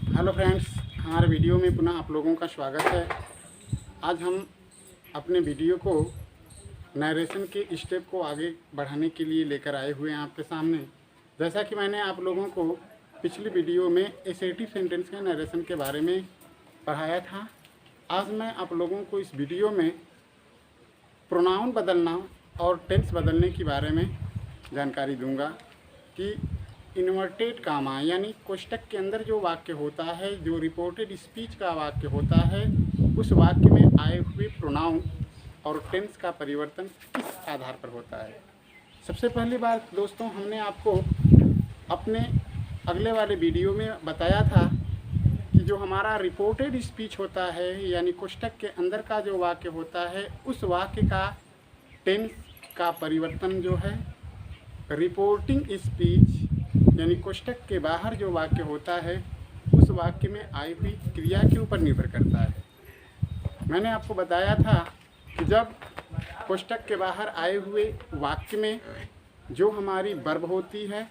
Hello friends, हमारे video में पुनः आप लोगों का स्वागत है। आज हम अपने वीडियो को नरेशन के स्टेप को आगे बढ़ाने के लिए लेकर आए हुए हैं आपके सामने। जैसा कि मैंने आप लोगों को पिछली वीडियो में एसेटिव सेंटेंस के नरेशन के बारे में पढ़ाया था, आज मैं आप लोगों को इस वीडियो में प्रोनाउन बदलना और टेंस बदलने के बारे में जानकारी दूंगा कि इन्वर्टेड कामा यानी कोष्टक के अंदर जो वाक्य होता है, जो रिपोर्टेड स्पीच का वाक्य होता है, उस वाक्य में आए हुए प्रोनाउन और टेंस का परिवर्तन किस आधार पर होता है। सबसे पहली बात दोस्तों, हमने आपको अपने अगले वाले वीडियो में बताया था कि जो हमारा रिपोर्टेड स्पीच होता है यानी कोष्टक के अंदर का जो वाक्य होता है, उस वाक्य का टेंस का परिवर्तन जो है रिपोर्टिंग स्पीच यानी कोष्टक के बाहर जो वाक्य होता है, उस वाक्य में आई हुई क्रिया के ऊपर निर्भर करता है। मैंने आपको बताया था कि जब कोष्टक के बाहर आए हुए वाक्य में जो हमारी वर्ब होती है,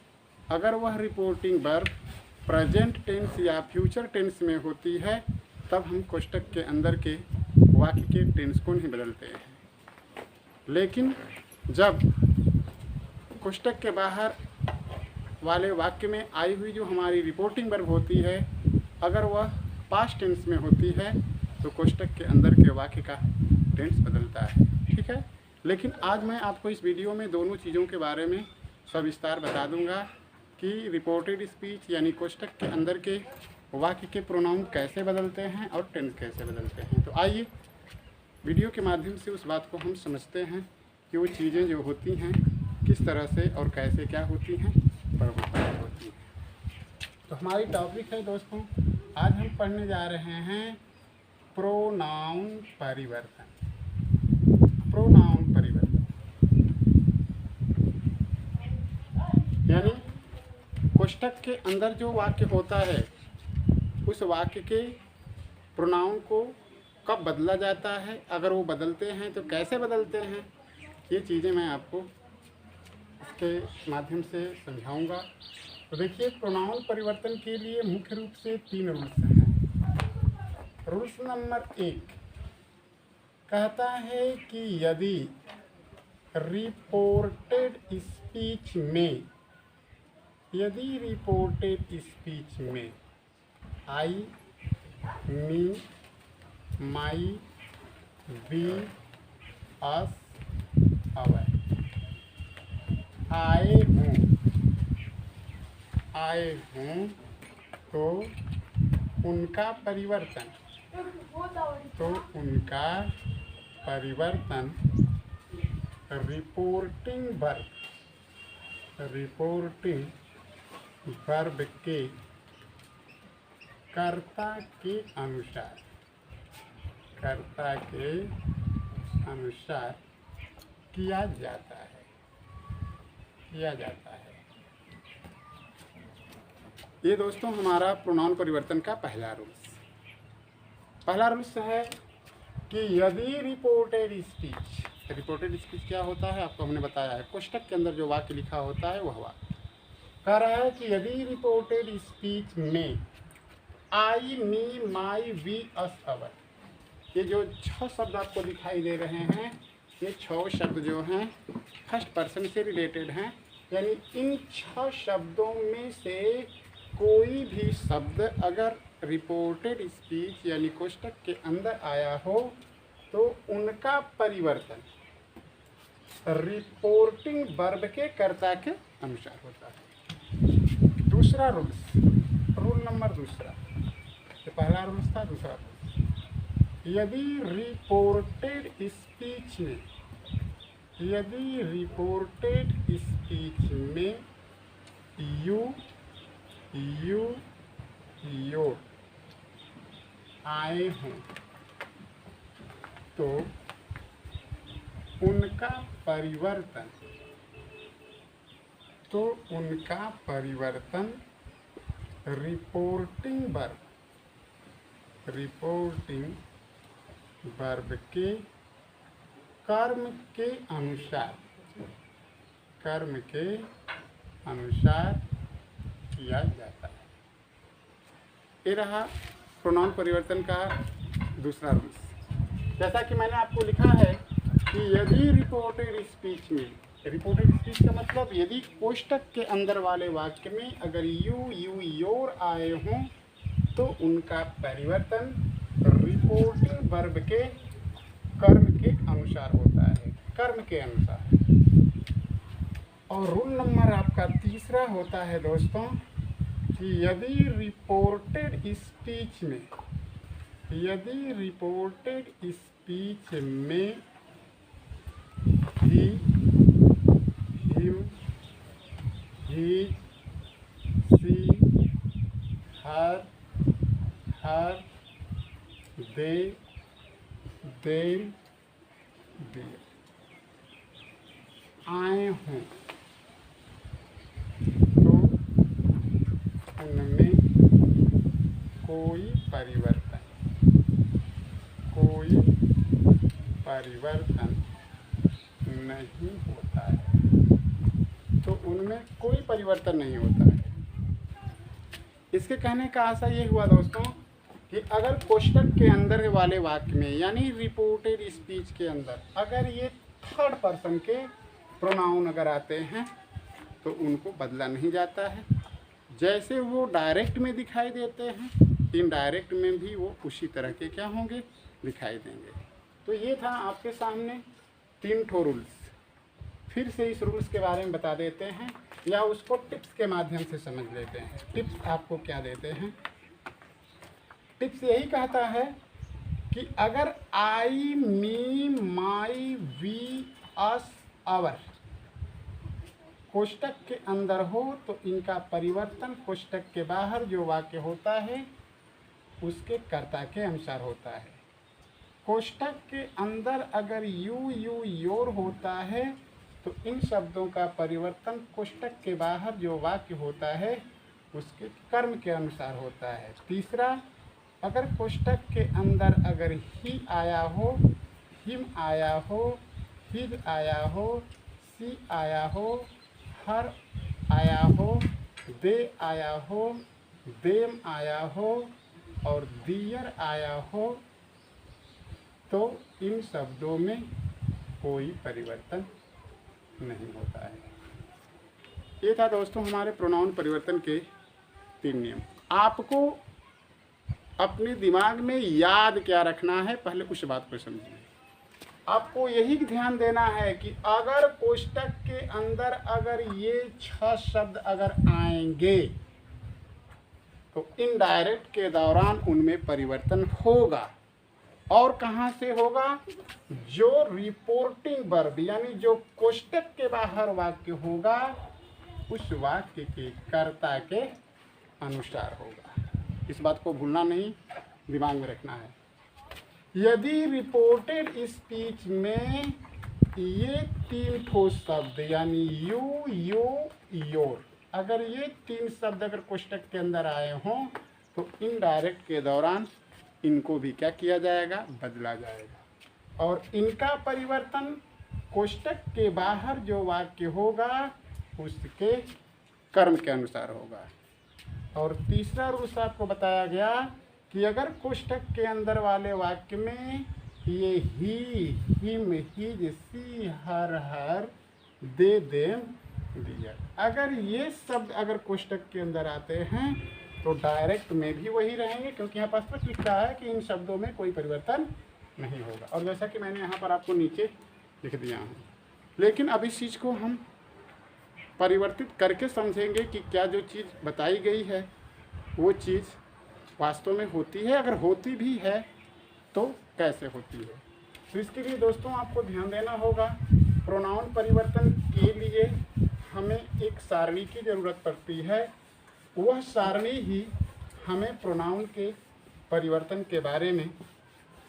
अगर वह रिपोर्टिंग वर्ब प्रेजेंट टेंस या फ्यूचर टेंस में होती है, तब हम कोष्टक के अंदर के वाक्य के टेंस को नहीं बदलते हैं। लेकिन जब कोष्टक के बाहर वाले वाक्य में आई हुई जो हमारी रिपोर्टिंग वर्ब होती है, अगर वह पास्ट टेंस में होती है, तो कोष्टक के अंदर के वाक्य का टेंस बदलता है। ठीक है, लेकिन आज मैं आपको इस वीडियो में दोनों चीज़ों के बारे में सविस्तार बता दूंगा कि रिपोर्टेड स्पीच यानी कोष्टक के अंदर के वाक्य के प्रोनाउन कैसे बदलते हैं और टेंस कैसे बदलते हैं। तो आइए वीडियो के माध्यम से उस बात को हम समझते हैं कि वो चीज़ें जो होती हैं किस तरह से और कैसे क्या होती हैं होती है। तो हमारी टॉपिक है दोस्तों, आज हम पढ़ने जा रहे हैं प्रोनाउन परिवर्तन। प्रोनाउन परिवर्तन यानी कोष्टक के अंदर जो वाक्य होता है, उस वाक्य के प्रोनाउन को कब बदला जाता है, अगर वो बदलते हैं तो कैसे बदलते हैं, ये चीज़ें मैं आपको के माध्यम से समझाऊंगा। तो देखिए, प्रोनाउन परिवर्तन के लिए मुख्य रूप से 3 रूल्स हैं। रूल्स नंबर 1 कहता है कि यदि रिपोर्टेड स्पीच में आई, मी, माई, वी, अस, अवर आए हूँ तो उनका परिवर्तन रिपोर्टिंग वर्ब के कर्ता के अनुसार किया जाता है। ये दोस्तों हमारा प्रोनाउन परिवर्तन का पहला रूल्स है कि यदि रिपोर्टेड स्पीच क्या होता है आपको हमने बताया है। कोष्टक के अंदर जो वाक्य लिखा होता है वह वाक्य कह रहा है कि यदि रिपोर्टेड स्पीच में आई, me, my, we, us, our, ये जो 6 शब्द आपको दिखाई दे रहे हैं, ये 6 शब्द जो हैं फर्स्ट पर्सन से रिलेटेड हैं। यानी इन 6 शब्दों में से कोई भी शब्द अगर रिपोर्टेड स्पीच यानी कोष्टक के अंदर आया हो, तो उनका परिवर्तन रिपोर्टिंग वर्ब के कर्ता के अनुसार होता है। दूसरा रूल नंबर 2, तो पहला रूल था, दूसरा रूल, यदि रिपोर्टेड स्पीच में यू, योर आए हों, तो उनका परिवर्तन रिपोर्टिंग वर्ब के कर्म के अनुसार किया जाता है। ये रहा प्रोनाउन परिवर्तन का दूसरा रूल्स। जैसा कि मैंने आपको लिखा है कि यदि रिपोर्टेड स्पीच में, रिपोर्टेड स्पीच का मतलब यदि कोष्टक के अंदर वाले वाक्य में अगर यू, योर आए हों तो उनका परिवर्तन रिपोर्टिंग वर्ब के कर्म के अनुसार होता है, कर्म के अनुसार। और रूल नंबर आपका तीसरा होता है दोस्तों कि यदि रिपोर्टेड स्पीच में, यदि रिपोर्टेड स्पीच में he, him, he, she, her, they, them, there आए हों तो उनमें कोई परिवर्तन नहीं होता है, तो उनमें कोई परिवर्तन नहीं होता है। इसके कहने का आशा ये हुआ दोस्तों कि अगर कोष्टक के अंदर वाले वाक्य में यानी रिपोर्टेड स्पीच के अंदर अगर ये थर्ड पर्सन के प्रोनाउन अगर आते हैं तो उनको बदला नहीं जाता है। जैसे वो डायरेक्ट में दिखाई देते हैं, इनडायरेक्ट में भी वो उसी तरह के क्या होंगे, दिखाई देंगे। तो ये था आपके सामने 3 ठो रूल्स। फिर से इस रूल्स के बारे में बता देते हैं या उसको टिप्स के माध्यम से समझ लेते हैं। टिप्स आपको क्या देते हैं? टिप्स यही कहता है कि अगर आई, me, my, we, us, our कोष्टक के अंदर हो तो इनका परिवर्तन कोष्टक के बाहर जो वाक्य होता है उसके कर्ता के अनुसार होता है। कोष्टक के अंदर अगर यू, योर होता है तो इन शब्दों का परिवर्तन कोष्टक के बाहर जो वाक्य होता है उसके कर्म के अनुसार होता है। तीसरा, अगर कोष्टक के अंदर अगर ही आया हो, हिम आया हो, हिज आया हो, सी आया हो, हर आया हो, दे आया हो, देम आया हो और दियर आया हो तो इन शब्दों में कोई परिवर्तन नहीं होता है। ये था दोस्तों हमारे प्रोनाउन परिवर्तन के 3 नियम। आपको अपने दिमाग में याद क्या रखना है, पहले उस बात को समझिए। आपको यही ध्यान देना है कि अगर कोष्टक के अंदर अगर ये 6 शब्द अगर आएंगे तो इनडायरेक्ट के दौरान उनमें परिवर्तन होगा। और कहाँ से होगा? जो रिपोर्टिंग वर्ब यानी जो कोष्टक के बाहर वाक्य होगा उस वाक्य के कर्ता के अनुसार होगा। इस बात को भूलना नहीं, दिमाग में रखना है। यदि रिपोर्टेड स्पीच में ये 3 ठोस शब्द यानी यू, योर अगर ये 3 शब्द अगर कोष्टक के अंदर आए हों तो इनडायरेक्ट के दौरान इनको भी क्या किया जाएगा, बदला जाएगा। और इनका परिवर्तन कोष्टक के बाहर जो वाक्य होगा उसके कर्म के अनुसार होगा। और तीसरा रूल्स आपको बताया गया कि अगर कोष्टक के अंदर वाले वाक्य में ये ही, him, his, she, her, they, them, दियर अगर ये शब्द अगर कोष्टक के अंदर आते हैं तो डायरेक्ट में भी वही रहेंगे, क्योंकि यहाँ पास लिखा है कि इन शब्दों में कोई परिवर्तन नहीं होगा। और जैसा कि मैंने यहाँ पर आपको नीचे लिख दिया हूँ। लेकिन अब इस चीज़ को हम परिवर्तित करके समझेंगे कि क्या जो चीज़ बताई गई है वो चीज़ वास्तव में होती है, अगर होती भी है तो कैसे होती है। तो इसके लिए दोस्तों आपको ध्यान देना होगा। प्रोनाउन परिवर्तन के लिए हमें एक सारणी की ज़रूरत पड़ती है। वह सारणी ही हमें प्रोनाउन के परिवर्तन के बारे में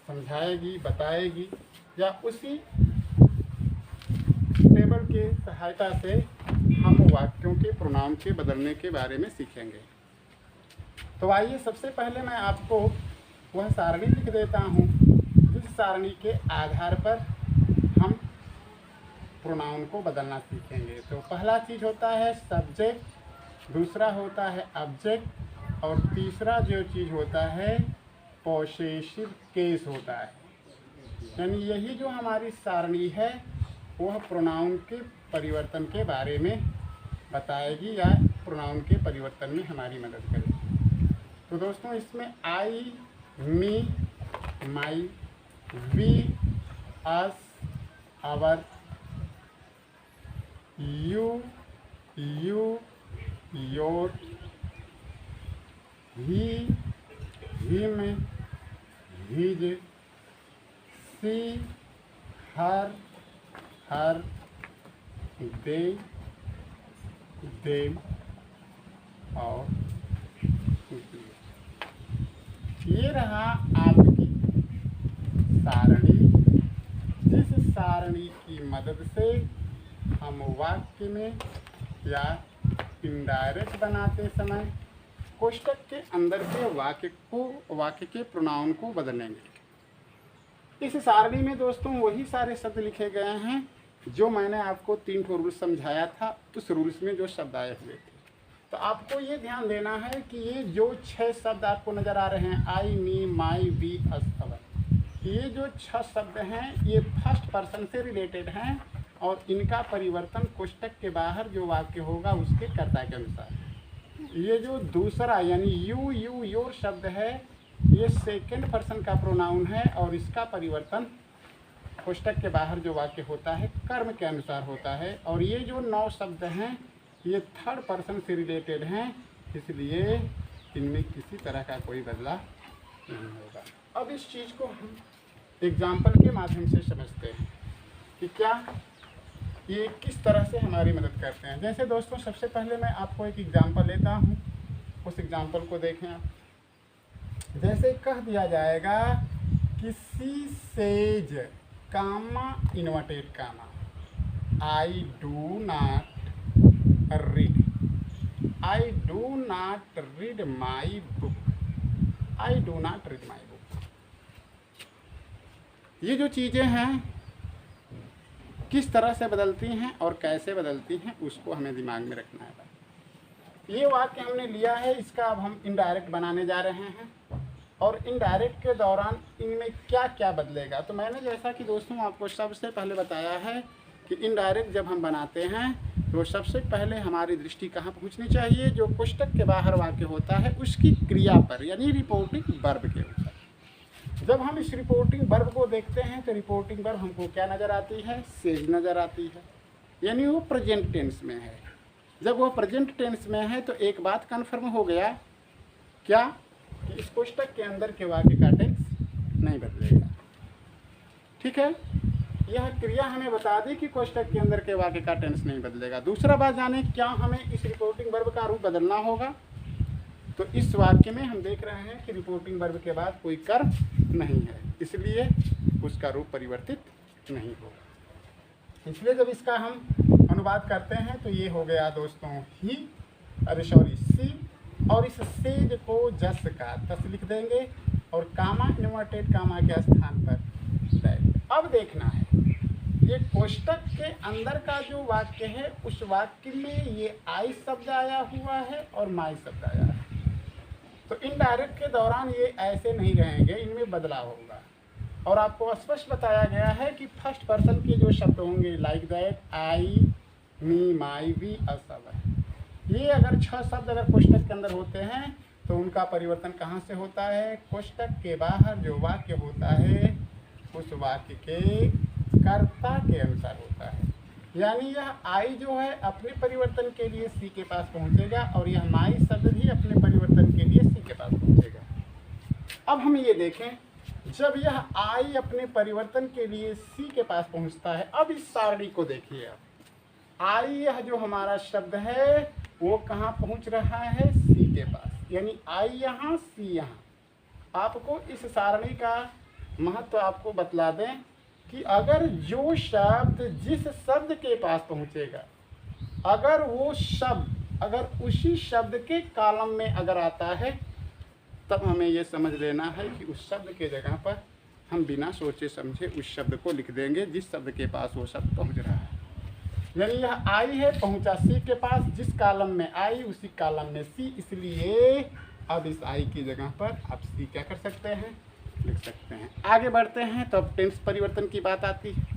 समझाएगी, बताएगी, या उसी टेबल के सहायता से हम वाक्यों के प्रोनाउन के बदलने के बारे में सीखेंगे। तो आइए सबसे पहले मैं आपको वह सारणी लिख देता हूँ जिस सारणी के आधार पर हम प्रोनाउन को बदलना सीखेंगे। तो पहला चीज़ होता है सब्जेक्ट, दूसरा होता है ऑब्जेक्ट, और तीसरा जो चीज़ होता है पॉसेसिव केस होता है। यानी यही जो हमारी सारणी है वह प्रोनाउन के परिवर्तन के बारे में बताएगी या प्रोनाउन के परिवर्तन में हमारी मदद करेगी। तो दोस्तों इसमें I, me, my, we, us, our, you, your, he, him, his, she, her, they, them और ये रहा आपकी सारणी, जिस सारणी की मदद से हम वाक्य में या इनडायरेक्ट बनाते समय कोष्टक के अंदर के वाक्य के प्रोनाउन को बदलेंगे। इस सारणी में दोस्तों वही सारे शब्द लिखे गए हैं जो मैंने आपको 3 रूल्स समझाया था, उस रूल्स में जो शब्द आए हुए थे। तो आपको ये ध्यान देना है कि ये जो 6 शब्द आपको नज़र आ रहे हैं, आई, me, my, we, us, our, ये जो 6 शब्द हैं ये फर्स्ट पर्सन से रिलेटेड हैं और इनका परिवर्तन कोष्टक के बाहर जो वाक्य होगा उसके कर्ता के अनुसार। ये जो दूसरा यानी यू, योर शब्द है ये सेकंड पर्सन का प्रोनाउन है और इसका परिवर्तन कोष्टक के बाहर जो वाक्य होता है कर्म के अनुसार होता है। और ये जो 9 शब्द हैं ये थर्ड पर्सन से रिलेटेड हैं, इसलिए इनमें किसी तरह का कोई बदलाव नहीं होगा। अब इस चीज़ को हम एग्जाम्पल के माध्यम से समझते हैं कि क्या ये किस तरह से हमारी मदद करते हैं। जैसे दोस्तों सबसे पहले मैं आपको एक एग्जाम्पल लेता हूँ, उस एग्जाम्पल को देखें आप। जैसे कह दिया जाएगा कि she says comma inverted comma, I do not read my book, I do not read my book. ये जो चीज़ें हैं किस तरह से बदलती हैं और कैसे बदलती हैं उसको हमें दिमाग में रखना है। ये वाक्य हमने लिया है, इसका अब हम इनडायरेक्ट बनाने जा रहे हैं और इनडायरेक्ट के दौरान इनमें क्या क्या बदलेगा। तो मैंने जैसा कि दोस्तों आपको सबसे पहले बताया है कि इनडायरेक्ट जब हम बनाते हैं तो सबसे पहले हमारी दृष्टि कहाँ पहुँचनी चाहिए, जो कोष्टक के बाहर वाक्य होता है उसकी क्रिया पर, यानी रिपोर्टिंग वर्ब के ऊपर। जब हम इस रिपोर्टिंग वर्ब को देखते हैं तो रिपोर्टिंग वर्ब हमको क्या नज़र आती है, सेज नज़र आती है, यानी वो प्रेजेंट टेंस में है। जब वो प्रेजेंट टेंस में है तो एक बात कन्फर्म हो गया, क्या कि इस कोष्टक के अंदर के वाक्य का टेंस नहीं बदलेगा। ठीक है, यह क्रिया हमें बता दी कि कोष्टक के अंदर के वाक्य का टेंस नहीं बदलेगा। दूसरा बात जाने क्या हमें इस रिपोर्टिंग वर्ब का रूप बदलना होगा। तो इस वाक्य में हम देख रहे हैं कि रिपोर्टिंग वर्ब के बाद कोई कर्म नहीं है, इसलिए उसका रूप परिवर्तित नहीं होगा। इसलिए जब इसका हम अनुवाद करते हैं तो ये हो गया दोस्तों सी, और इस सेज को जस का तस लिख देंगे और कामा इन्वर्टेड कामा के स्थान पर दैट। अब देखना है ये कोष्टक के अंदर का जो वाक्य है उस वाक्य में ये आई शब्द आया हुआ है और माई शब्द आया है। तो इनडायरेक्ट के दौरान ये ऐसे नहीं रहेंगे, इनमें बदलाव होगा। और आपको स्पष्ट बताया गया है कि फर्स्ट पर्सन के जो शब्द होंगे like that, I, me, my, we, us, our, ये अगर 6 शब्द अगर कोष्टक के अंदर होते हैं तो उनका परिवर्तन कहाँ से होता है, कोष्टक के बाहर जो वाक्य होता है उस वाक्य के कर्ता के अनुसार होता है। यानी यह आई जो है अपने परिवर्तन के लिए सी के पास पहुंचेगा और यह माई शब्द भी अपने परिवर्तन के लिए सी के पास पहुंचेगा। अब हम ये देखें, जब यह आई अपने परिवर्तन के लिए सी के पास पहुंचता है, अब इस सारणी को देखिए। अब आई यह जो हमारा शब्द है वो कहाँ पहुंच रहा है, सी के पास, यानी आई यहाँ सी यहाँ। आपको इस सारणी का महत्व आपको बतला दें कि अगर जो शब्द जिस शब्द के पास पहुंचेगा, अगर वो शब्द अगर उसी शब्द के कॉलम में अगर आता है तब हमें ये समझ लेना है कि उस शब्द के जगह पर हम बिना सोचे समझे उस शब्द को लिख देंगे जिस शब्द के पास वो शब्द पहुंच रहा है। यानी यह आई है, पहुंचा सी के पास, जिस कॉलम में आई उसी कॉलम में सी, इसलिए अब इस आई की जगह पर आप सी क्या कर सकते हैं, लिख सकते हैं। आगे बढ़ते हैं तो अब टेंस परिवर्तन की बात आती है।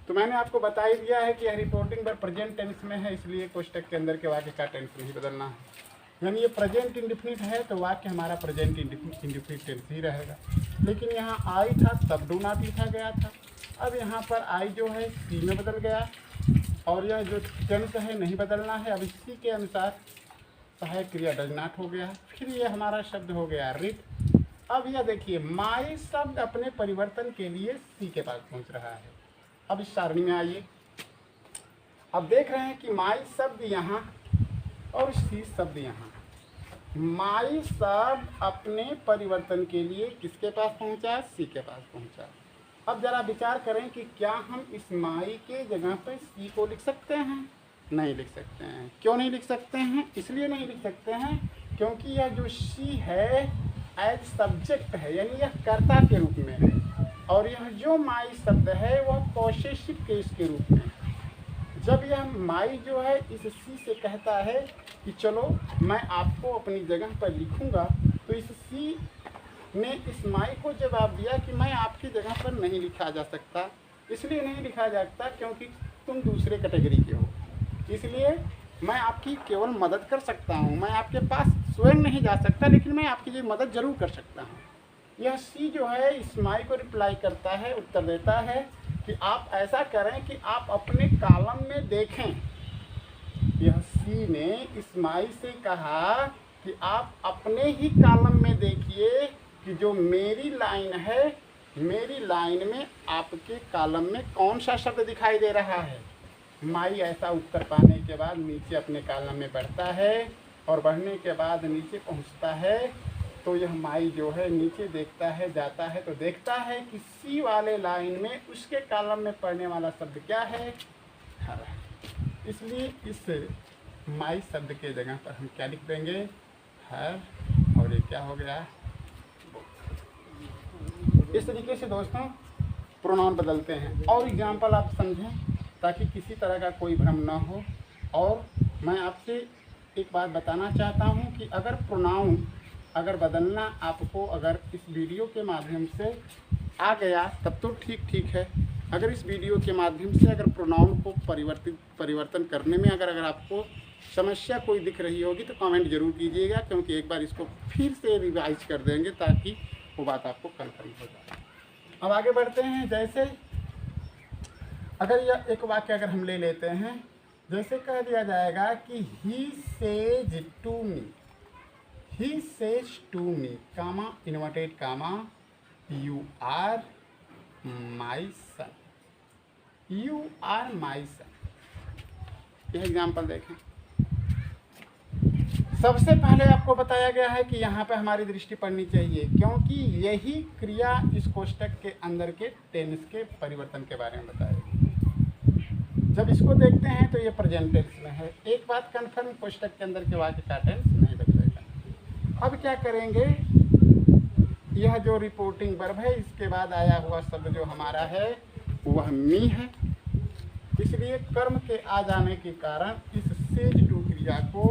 तो मैंने आपको बता ही दिया है कि यह रिपोर्टिंग पर प्रेजेंट टेंस में है, इसलिए कोष्टक के अंदर के वाक्य का टेंस नहीं बदलना है। यानी ये प्रेजेंट इंडिफिनिट है तो वाक्य हमारा प्रेजेंट इंडिफिनिट टेंस ही रहेगा। लेकिन यहाँ आई था तब डू नॉट लिखा गया था, अब यहाँ पर आई जो है सी में बदल गया और यह जो टेंस है नहीं बदलना है। अब इसी के अनुसार सहायक क्रिया डज नॉट हो गया, फिर ये हमारा शब्द हो गया रिड। अब यह देखिए माई शब्द अपने परिवर्तन के लिए सी के पास पहुँच रहा है। अब इस सारणी में आइए, अब देख रहे हैं कि माई शब्द यहाँ और सी शब्द यहाँ। माई शब्द अपने परिवर्तन के लिए किसके पास पहुँचा, सी के पास पहुँचा। अब जरा विचार करें कि क्या हम इस माई के जगह पर सी को लिख सकते हैं, नहीं लिख सकते हैं। क्यों नहीं लिख सकते हैं, इसलिए नहीं लिख सकते हैं क्योंकि यह जो सी है एज सब्जेक्ट है, यानी यह कर्ता के रूप में है, और यह जो माई शब्द है वह पॉसेसिव केस के रूप में है। जब यह माई जो है इस सी से कहता है कि चलो मैं आपको अपनी जगह पर लिखूंगा, तो इस सी ने इस माई को जवाब दिया कि मैं आपकी जगह पर नहीं लिखा जा सकता। इसलिए नहीं लिखा जा सकता क्योंकि तुम दूसरे कैटेगरी के हो, इसलिए मैं आपकी केवल मदद कर सकता हूँ। मैं आपके पास स्वयं नहीं जा सकता, लेकिन मैं आपकी ये मदद जरूर कर सकता हूँ। यह सी जो है इस माई को रिप्लाई करता है, उत्तर देता है कि आप ऐसा करें कि आप अपने कॉलम में देखें। यह सी ने इस माई से कहा कि आप अपने ही कॉलम में देखिए कि जो मेरी लाइन है, मेरी लाइन में आपके कॉलम में कौन सा शब्द दिखाई दे रहा है। माई ऐसा उत्तर पाने के बाद नीचे अपने कॉलम में बढ़ता है और बढ़ने के बाद नीचे पहुंचता है। तो यह माई जो है नीचे देखता है, जाता है तो देखता है कि सी वाले लाइन में उसके कॉलम में पढ़ने वाला शब्द क्या है, हर। इसलिए इस माई शब्द के जगह पर हम क्या लिख देंगे, हर, और ये क्या हो गया। इस तरीके से दोस्तों प्रोनाउन बदलते हैं। और एग्जाम्पल आप समझें ताकि किसी तरह का कोई भ्रम ना हो। और मैं आपसे एक बात बताना चाहता हूँ कि अगर प्रोनाउन अगर बदलना आपको अगर इस वीडियो के माध्यम से आ गया तब तो ठीक है। अगर इस वीडियो के माध्यम से अगर प्रोनाउन को परिवर्तन करने में अगर आपको समस्या कोई दिख रही होगी तो कमेंट जरूर कीजिएगा, क्योंकि एक बार इसको फिर से रिवाइज कर देंगे ताकि वो बात आपको कन्फर्म हो जाए। अब आगे बढ़ते हैं। जैसे अगर यह एक वाक्य अगर हम ले लेते हैं, जैसे कह दिया जाएगा कि he says to me, he says to me, comma inverted comma, you are my son, you are my son. यह एग्जाम्पल देखें। सबसे पहले आपको बताया गया है कि यहाँ पे हमारी दृष्टि पड़नी चाहिए, क्योंकि यही क्रिया इस कोष्टक के अंदर के टेंस के परिवर्तन के बारे में बताएगी। जब इसको देखते हैं तो ये प्रेजेंट टेंस में है। एक बात कंफर्म, कोष्टक के अंदर के वाक्य का टेंस नहीं बदलेगा। अब क्या करेंगे, यह जो रिपोर्टिंग वर्ब है इसके बाद आया हुआ शब्द जो हमारा है वह मी है, इसलिए कर्म के आ जाने के कारण इस सेज टू क्रिया को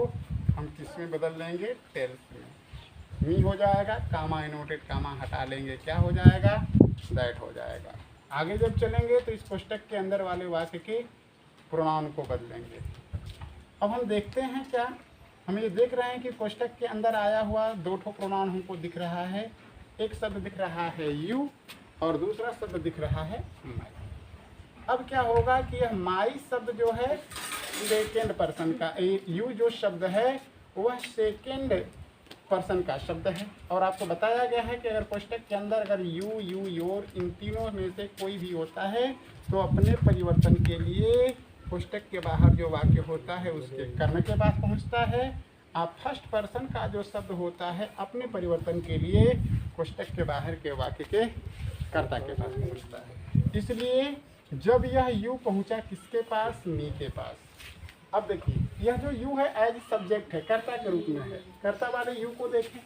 हम किसमें बदल लेंगे, टेंस में। मी हो जाएगा, कामा इनवर्टेड कामा हटा लेंगे, क्या हो जाएगा, दैट हो जाएगा। आगे जब चलेंगे तो इस कोष्टक के अंदर वाले वाक्य के प्रोनाउन को बदलेंगे। अब हम देखते हैं क्या, हम ये देख रहे हैं कि कोष्टक के अंदर आया हुआ दो ठो प्रोनाउन हमको दिख रहा है। एक शब्द दिख रहा है यू और दूसरा शब्द दिख रहा है माई। अब क्या होगा कि यह माई शब्द जो है सेकेंड पर्सन का, यू जो शब्द है वह सेकेंड पर्सन का शब्द है। और आपको बताया गया है कि अगर कोष्टक के अंदर अगर यू, यू, योर इन तीनों में से कोई भी होता है तो अपने परिवर्तन के लिए कोष्टक के बाहर जो वाक्य होता है उसके कर्म के पास पहुंचता है। आप फर्स्ट पर्सन का जो शब्द होता है अपने परिवर्तन के लिए कोष्टक के बाहर के वाक्य के कर्ता के पास पहुंचता है। इसलिए जब यह यू पहुंचा किसके पास, मी के पास। अब देखिए यह जो यू है एज सब्जेक्ट है, कर्ता के रूप में है। कर्ता वाले यू को देखें,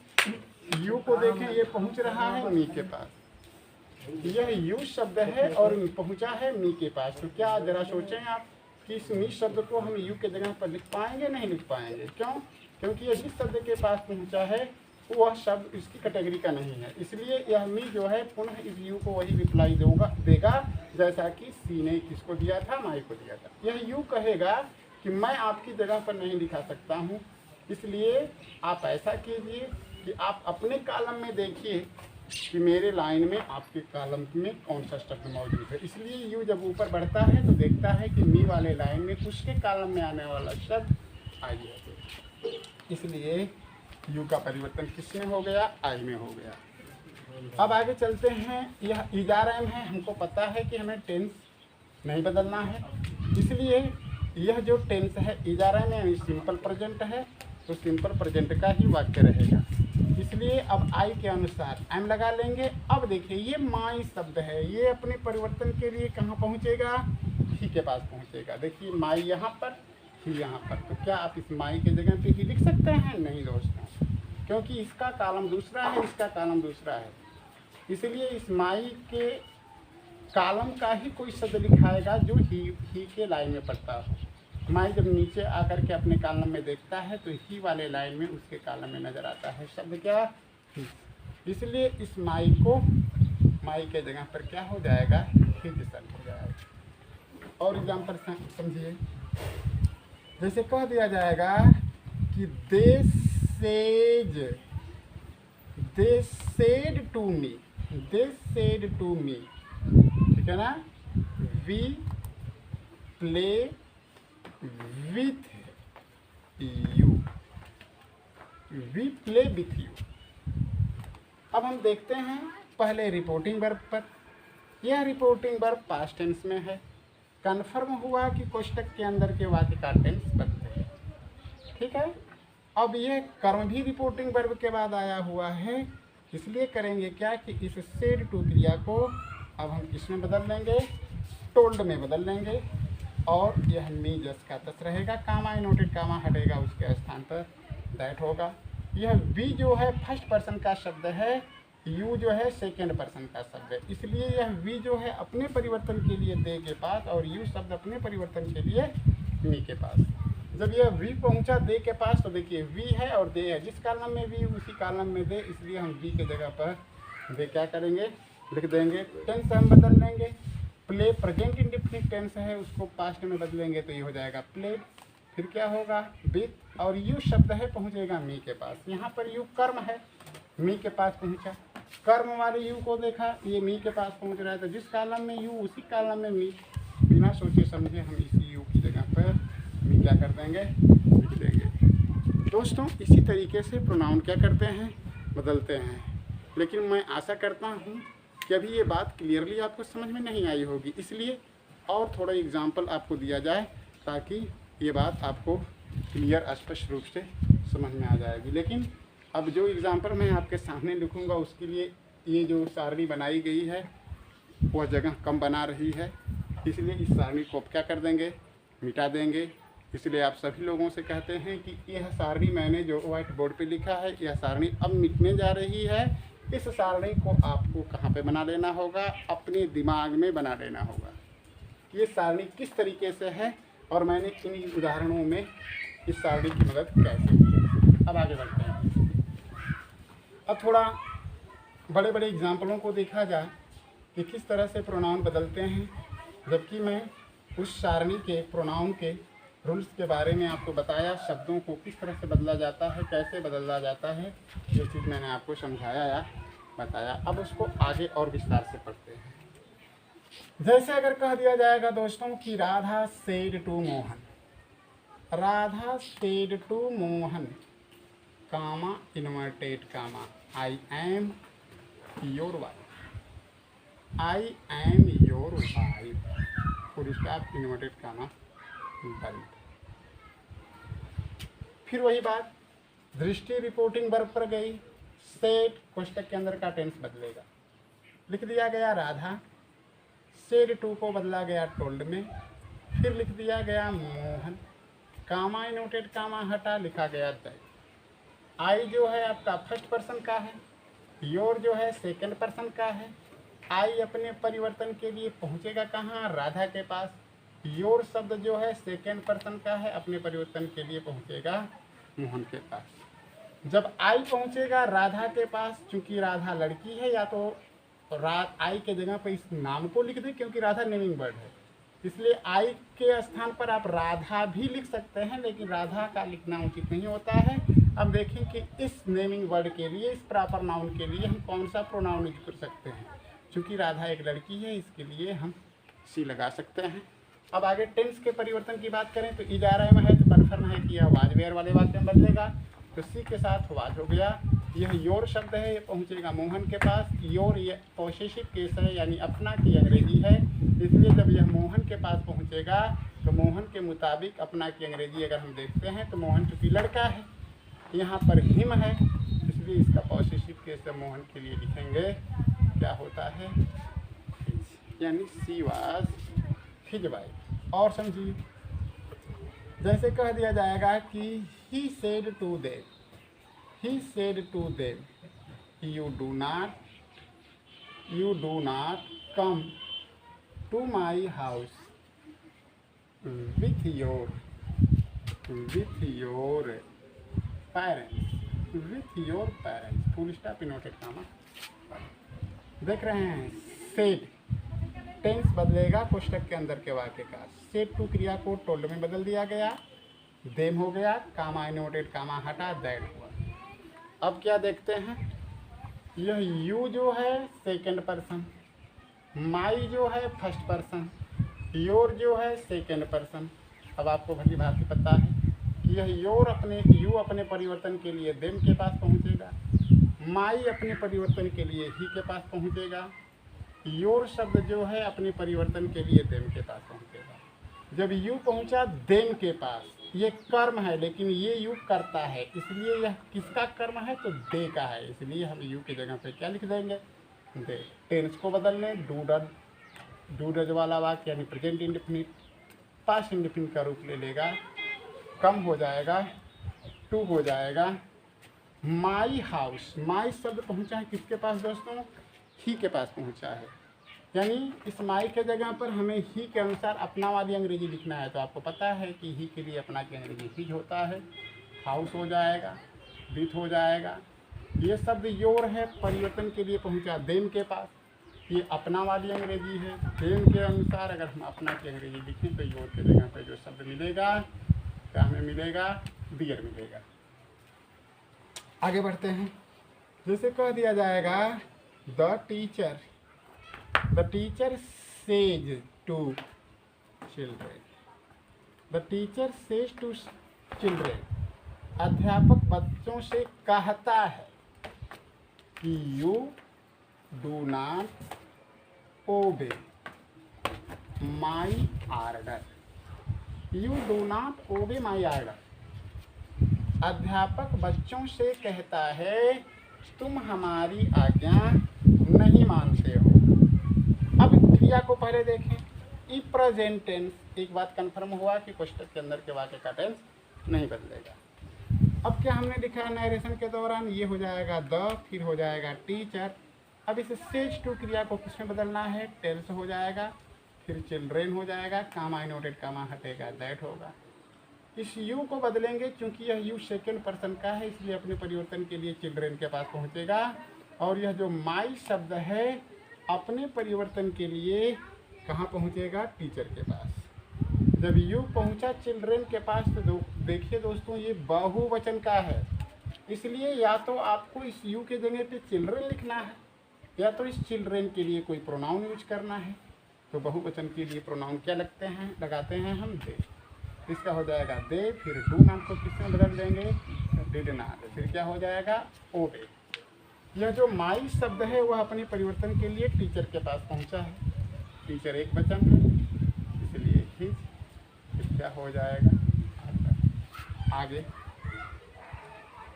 यू को देखें, ये पहुंच रहा है मी के पास। यह यू शब्द है और पहुंचा है मी के पास। तो क्या जरा सोचें आप कि इस मी शब्द को हम यू के जगह पर लिख पाएंगे, नहीं लिख पाएंगे। क्यों? क्योंकि ये जिस शब्द के पास पहुंचा है वह शब्द इसकी कैटेगरी का नहीं है, इसलिए यह मी जो है पुनः इस यू को वही रिप्लाई देगा जैसा कि सी ने किसको दिया था, माई को दिया था। यह यू कहेगा कि मैं आपकी जगह पर नहीं लिखा सकता हूँ, इसलिए आप ऐसा कीजिए कि आप अपने कॉलम में देखिए कि मेरे लाइन में आपके कॉलम में कौन सा शब्द मौजूद है। इसलिए यू जब ऊपर बढ़ता है तो देखता है कि मी वाले लाइन में उसके कॉलम में आने वाला शब्द आई है, इसलिए यू का परिवर्तन किसमें हो गया, आई में हो गया। अब आगे चलते हैं। यह इजाराम है, हमको पता है कि हमें टेंस नहीं बदलना है, इसलिए यह जो टेंस है इजाराम यानी सिंपल प्रेजेंट है, तो सिंपल प्रेजेंट का ही वाक्य रहेगा। इसलिए अब आई के अनुसार एम लगा लेंगे। अब देखिए ये माई शब्द है, ये अपने परिवर्तन के लिए कहाँ पहुँचेगा, ही के पास पहुँचेगा। देखिए माई यहाँ पर, ही यहाँ पर, तो क्या आप इस माई के जगह पे ही लिख सकते हैं? नहीं दोस्तों, क्योंकि इसका कॉलम दूसरा है, इसका कॉलम दूसरा है, इसलिए इस माई के कॉलम का ही कोई शब्द लिखाएगा जो ही के लाइन में पड़ता हो। माई जब नीचे आकर के अपने कॉलम में देखता है तो ही वाले लाइन में उसके कॉलम में नज़र आता है शब्द क्या, ही। इसलिए इस माई को, माई के जगह पर क्या हो जाएगा, ही शब्द हो जाएगा। और एग्जाम्पल समझिए, जैसे कह दिया जाएगा कि दे सेड टू मी, ठीक है ना, वी प्ले विथ यू, अब हम देखते हैं पहले रिपोर्टिंग वर्ब पर। यह रिपोर्टिंग वर्ब पास्ट टेंस में है, कन्फर्म हुआ कि कोष्टक के अंदर के वाक्य का टेंस बदले है, ठीक है। अब यह कर्म भी रिपोर्टिंग वर्ब के बाद आया हुआ है, इसलिए करेंगे क्या कि इस सेड टू क्रिया को अब हम किसमें बदल लेंगे, टोल्ड में बदल लेंगे, और यह मी जस का तस रहेगा, कामा नोटेड कामा हटेगा, उसके स्थान पर दैट होगा। यह वी जो है फर्स्ट पर्सन का शब्द है, यू जो है सेकेंड पर्सन का शब्द है, इसलिए यह वी जो है अपने परिवर्तन के लिए दे के पास और यू शब्द अपने परिवर्तन के लिए मी के पास। जब यह वी पहुंचा दे के पास तो देखिए वी है और दे है, जिस कॉलम में वी उसी कॉलम में दे, इसलिए हम वी के जगह पर दे क्या करेंगे, लिख देंगे। टेंस हम बदल लेंगे, प्ले प्रेजेंट इंडेफिनिट टेंस है, उसको पास्ट में बदलेंगे तो ये हो जाएगा प्लेड। फिर क्या होगा, विथ, और यू शब्द है पहुंचेगा मी के पास। यहाँ पर यू कर्म है, मी के पास पहुंचा, कर्म वाले यू को देखा, ये मी के पास पहुंच रहा है, तो जिस कॉलम में यू उसी कॉलम में मी, बिना सोचे समझे हम इसी यू की जगह पर मी क्या कर देंगे, लिख देंगे। दोस्तों इसी तरीके से प्रोनाउन क्या करते हैं, बदलते हैं। लेकिन मैं आशा करता हूँ कि अभी ये बात क्लियरली आपको समझ में नहीं आई होगी, इसलिए और थोड़ा एग्जाम्पल आपको दिया जाए ताकि ये बात आपको क्लियर स्पष्ट रूप से समझ में आ जाएगी। लेकिन अब जो एग्जाम्पल मैं आपके सामने लिखूँगा उसके लिए ये जो सारणी बनाई गई है वह जगह कम बना रही है, इसलिए इस सारणी को क्या कर देंगे, मिटा देंगे। इसलिए आप सभी लोगों से कहते हैं कि यह सारणी मैंने जो व्हाइट बोर्ड पे लिखा है, यह सारणी अब मिटने जा रही है। इस सारणी को आपको कहाँ पे बना लेना होगा, अपने दिमाग में बना लेना होगा। ये सारणी किस तरीके से है और मैंने इन उदाहरणों में इस सारणी की मदद कैसे की है। अब आगे बढ़ते हैं। अब थोड़ा बड़े बड़े एग्जाम्पलों को देखा जाए कि किस तरह से प्रोनाउन बदलते हैं, जबकि मैं उस सारणी के प्रोनाउन के रूल्स के बारे में आपको बताया, शब्दों को किस तरह से बदला जाता है, कैसे बदला जाता है, ये चीज़ मैंने आपको समझाया या बताया। अब उसको आगे और विस्तार से पढ़ते हैं। जैसे अगर कह दिया जाएगा दोस्तों कि Radha said to Mohan, Radha said to Mohan, comma inverted comma, I am your wife, I am your wife, full stop inverted comma बंद। फिर वही बात, दृष्टि रिपोर्टिंग वर्ब पर गई, सेड कोष्टक के अंदर का टेंस बदलेगा, लिख दिया गया राधा, सेड टू को बदला गया टोल्ड में, फिर लिख दिया गया मोहन, कामा इनोटेड कामा हटा, लिखा गया दैट। आई जो है आपका फर्स्ट पर्सन का है, योर जो है सेकंड पर्सन का है, आई अपने परिवर्तन के लिए पहुंचेगा कहाँ, राधा के पास। योर शब्द जो है सेकेंड पर्सन का है, अपने परिवर्तन के लिए पहुंचेगा मोहन के पास। जब आई पहुंचेगा राधा के पास, चूंकि राधा लड़की है, या तो आई के जगह पर इस नाम को लिख दें, क्योंकि राधा नेमिंग वर्ड है, इसलिए आई के स्थान पर आप राधा भी लिख सकते हैं, लेकिन राधा का लिखना उचित नहीं होता है। अब देखें कि इस नेमिंग वर्ड के लिए, इस प्रॉपर नाउन के लिए हम कौन सा प्रोनाउन यूज कर सकते हैं। चूँकि राधा एक लड़की है, इसके लिए हम सी लगा सकते हैं। अब आगे टेंस के परिवर्तन की बात करें तो इजारा में है तो कन्फर्म है कि यह वाज वेयर वाले वाक्य में बदलेगा, तो सी के साथ वाज हो गया। यह योर शब्द है, ये पहुंचेगा मोहन के पास। योर ये पॉसेसिव केस है, यानी अपना की अंग्रेजी है, इसलिए जब यह मोहन के पास पहुंचेगा तो मोहन के मुताबिक अपना की अंग्रेजी अगर हम देखते हैं तो मोहन चूँकि लड़का है, यहाँ पर हिम है, इसलिए इसका पॉसेसिव केस मोहन के लिए लिखेंगे क्या होता है, यानी सी वाज हिज वाइफ। और समझिए, जैसे कह दिया जाएगा कि he said to them, he said to them, you do not come to my house with your parents, full stop inverted comma। देख रहे हैं, said टेंस बदलेगा कोष्टक के अंदर के वाक्य का। said टू क्रिया को टोल्ड में बदल दिया गया, देम हो गया, कामा इनवर्टेड कामा हटा, दैट हुआ। अब क्या देखते हैं, यह यू जो है सेकंड पर्सन, माई जो है फर्स्ट पर्सन, योर जो है सेकंड पर्सन। अब आपको भली भांति पता है कि यह यू अपने परिवर्तन के लिए देम के पास पहुंचेगा, माई अपने परिवर्तन के लिए ही के पास पहुंचेगा, योर शब्द जो है अपने परिवर्तन के लिए देम के पास पहुंचेगा। जब यू पहुंचा देम के पास, ये कर्म है लेकिन ये यू करता है, इसलिए यह किसका कर्म है तो दे का है, इसलिए हम यू की जगह पे क्या लिख देंगे, दे। टेंस को बदल लें, डू डज वाला वाक्य यानी प्रेजेंट इंडेफिनिट पास्ट इंडेफिनिट का रूप ले लेगा, कम हो जाएगा, टू हो जाएगा। माई हाउस, माई शब्द पहुंचा है किसके पास दोस्तों, ही के पास पहुंचा है, यानी इस माई के जगह पर हमें ही के अनुसार अपना वाली अंग्रेजी लिखना है। तो आपको पता है कि ही के लिए अपना की अंग्रेजी हिज होता है, हाउस हो जाएगा, विथ हो जाएगा। ये शब्द योर है, परिवर्तन के लिए पहुंचा देम के पास, ये अपना वाली अंग्रेजी है। देम के अनुसार अगर हम अपना की अंग्रेजी लिखें तो योर के जगह पर जो शब्द मिलेगा क्या हमें मिलेगा, डियर मिलेगा। आगे बढ़ते हैं, जैसे कह दिया जाएगा the teacher says to children, the teacher says to children, अध्यापक बच्चों से कहता है कि you do not obey my order, you do not obey my order। अध्यापक बच्चों से कहता है तुम हमारी आज्ञा नहीं मानते हो। अब क्रिया को पहले देखें, ई प्रेजेंट टेंस, एक बात कंफर्म हुआ कि कोष्टक के अंदर के वाक्य का टेंस नहीं बदलेगा। अब क्या हमने लिखा है नरेशन के दौरान, ये हो जाएगा द, फिर हो जाएगा टीचर। अब इसे सेज टू क्रिया को किसमें बदलना है, टेल्स हो जाएगा, फिर चिल्ड्रेन हो जाएगा, कामा इनवर्टेड कामा हटेगा, दैट होगा। इस यू को बदलेंगे, क्योंकि यह यू सेकेंड पर्सन का है, इसलिए अपने परिवर्तन के लिए चिल्ड्रेन के पास पहुंचेगा। और यह जो माई शब्द है अपने परिवर्तन के लिए कहाँ पहुंचेगा, टीचर के पास। जब यू पहुंचा चिल्ड्रेन के पास तो देखिए दोस्तों, ये बहुवचन का है, इसलिए या तो आपको इस यू के जगह पे चिल्ड्रेन लिखना है, या तो इस चिल्ड्रेन के लिए कोई प्रोनाउन यूज करना है। तो बहुवचन के लिए प्रोनाउन क्या लगाते हैं हम, दे। इसका हो जाएगा दे, फिर डू नाम को किसमें बदल देंगे, डिड नॉट, फिर क्या हो जाएगा, ओबे। यह जो माई शब्द है वह अपने परिवर्तन के लिए टीचर के पास पहुंचा है, टीचर एक वचन है इसलिए हिज, फिर क्या हो जाएगा। आगे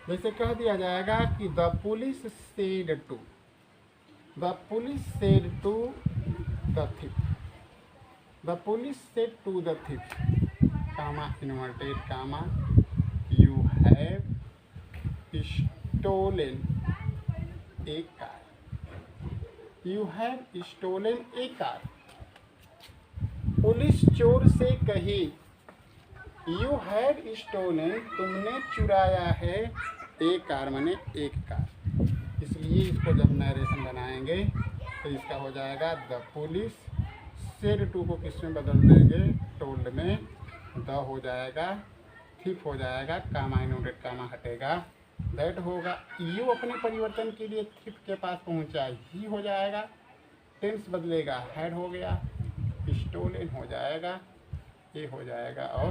जैसे कह दिया जाएगा कि the police said to the thief, the police said to the thief, comma inverted comma, you have stolen a car, you have stolen a car. Police चोर से कही, यू हैव स्टोलन, तुमने चुराया है, एक कार माने एक कार। इसलिए इसको जब नरेशन बनाएंगे तो इसका हो जाएगा द पुलिस, सेड टू को किस में बदल देंगे, टोल्ड में, द हो जाएगा, थिफ हो जाएगा, कामा इनवर्टेड कामा हटेगा, दैट होगा। यू अपने परिवर्तन के लिए थिफ के पास पहुंचा, ही हो जाएगा, टेंस बदलेगा, हैड हो गया, स्टोलन हो जाएगा, ये हो जाएगा और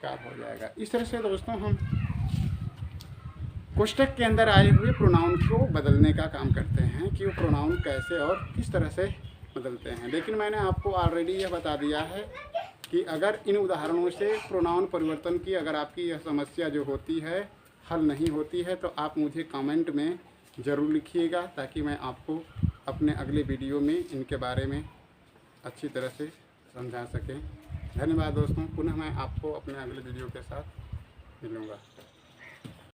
कार हो जाएगा। इस तरह से दोस्तों हम कोष्टक के अंदर आए हुए प्रोनाउन को बदलने का काम करते हैं कि वो प्रोनाउन कैसे और किस तरह से बदलते हैं। लेकिन मैंने आपको ऑलरेडी यह बता दिया है कि अगर इन उदाहरणों से प्रोनाउन परिवर्तन की अगर आपकी यह समस्या जो होती है हल नहीं होती है तो आप मुझे कमेंट में ज़रूर लिखिएगा, ताकि मैं आपको अपने अगले वीडियो में इनके बारे में अच्छी तरह से समझा सकें। धन्यवाद दोस्तों, पुनः मैं आपको अपने अगले वीडियो के साथ मिलूँगा।